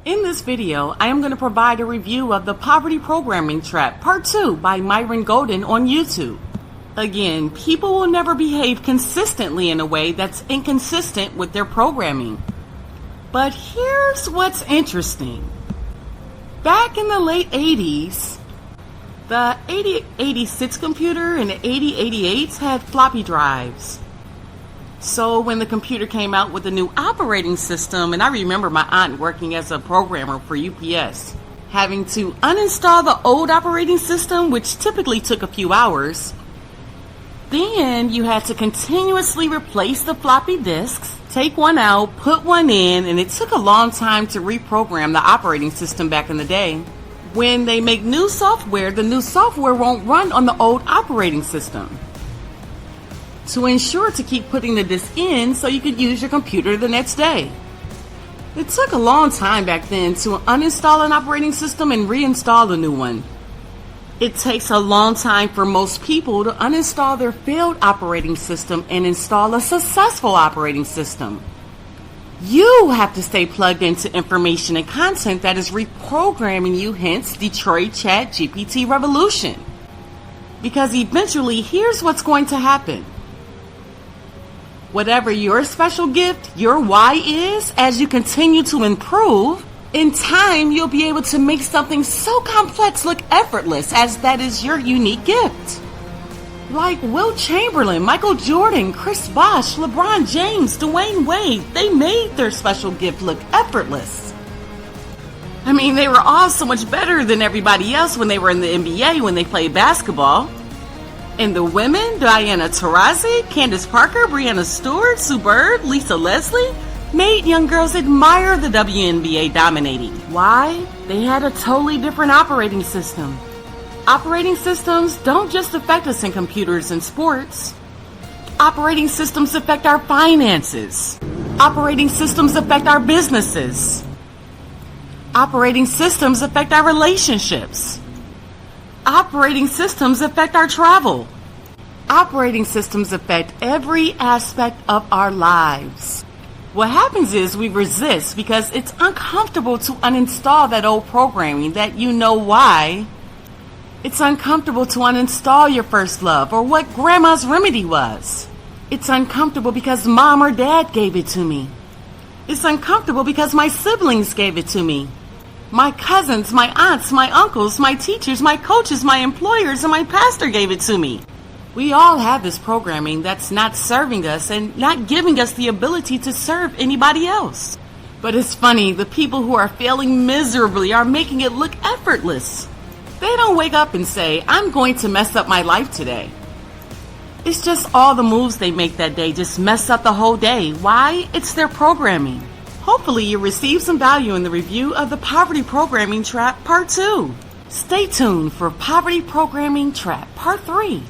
In this video, I am going to provide a review of the Poverty Programming Trap Part 2 by Myron Golden on YouTube. Again, people will never behave consistently in a way that's inconsistent with their programming. But here's what's interesting. Back in the late 80s, the 8086 computer and the 8088s had floppy drives. So when the computer came out with a new operating system, and I remember my aunt working as a programmer for UPS, having to uninstall the old operating system, which typically took a few hours. Then you had to continuously replace the floppy disks, take one out, put one in, and it took a long time to reprogram the operating system back in the day. When they make new software, the new software won't run on the old operating system. To ensure to keep putting the disk in so you could use your computer the next day. It took a long time back then to uninstall an operating system and reinstall a new one. It takes a long time for most people to uninstall their failed operating system and install a successful operating system. You have to stay plugged into information and content that is reprogramming you, hence Detroit chatgpt revolution. Because eventually, here's what's going to happen. Whatever your special gift, your why is, as you continue to improve, in time you'll be able to make something so complex look effortless, as that is your unique gift. Like Will Chamberlain, Michael Jordan, Chris Bosh, LeBron James, Dwayne Wade, they made their special gift look effortless. I mean, they were all so much better than everybody else when they were in the NBA when they played basketball. And the women, Diana Taurasi, Candace Parker, Breanna Stewart, Sue Bird, Lisa Leslie, made young girls admire the WNBA dominating. Why? They had a totally different operating system. Operating systems don't just affect us in computers and sports. Operating systems affect our finances. Operating systems affect our businesses. Operating systems affect our relationships. Operating systems affect our travel. Operating systems affect every aspect of our lives. What happens is we resist because it's uncomfortable to uninstall that old programming that you know why. It's uncomfortable to uninstall your first love or what grandma's remedy was. It's uncomfortable because mom or dad gave it to me. It's uncomfortable because my siblings gave it to me. My cousins, my aunts, my uncles, my teachers, my coaches, my employers, and my pastor gave it to me. We all have this programming that's not serving us and not giving us the ability to serve anybody else. But it's funny, the people who are failing miserably are making it look effortless. They don't wake up and say, I'm going to mess up my life today. It's just all the moves they make that day just mess up the whole day. Why? It's their programming. Hopefully you received some value in the review of the Poverty Programming Trap Part 2. Stay tuned for Poverty Programming Trap Part 3.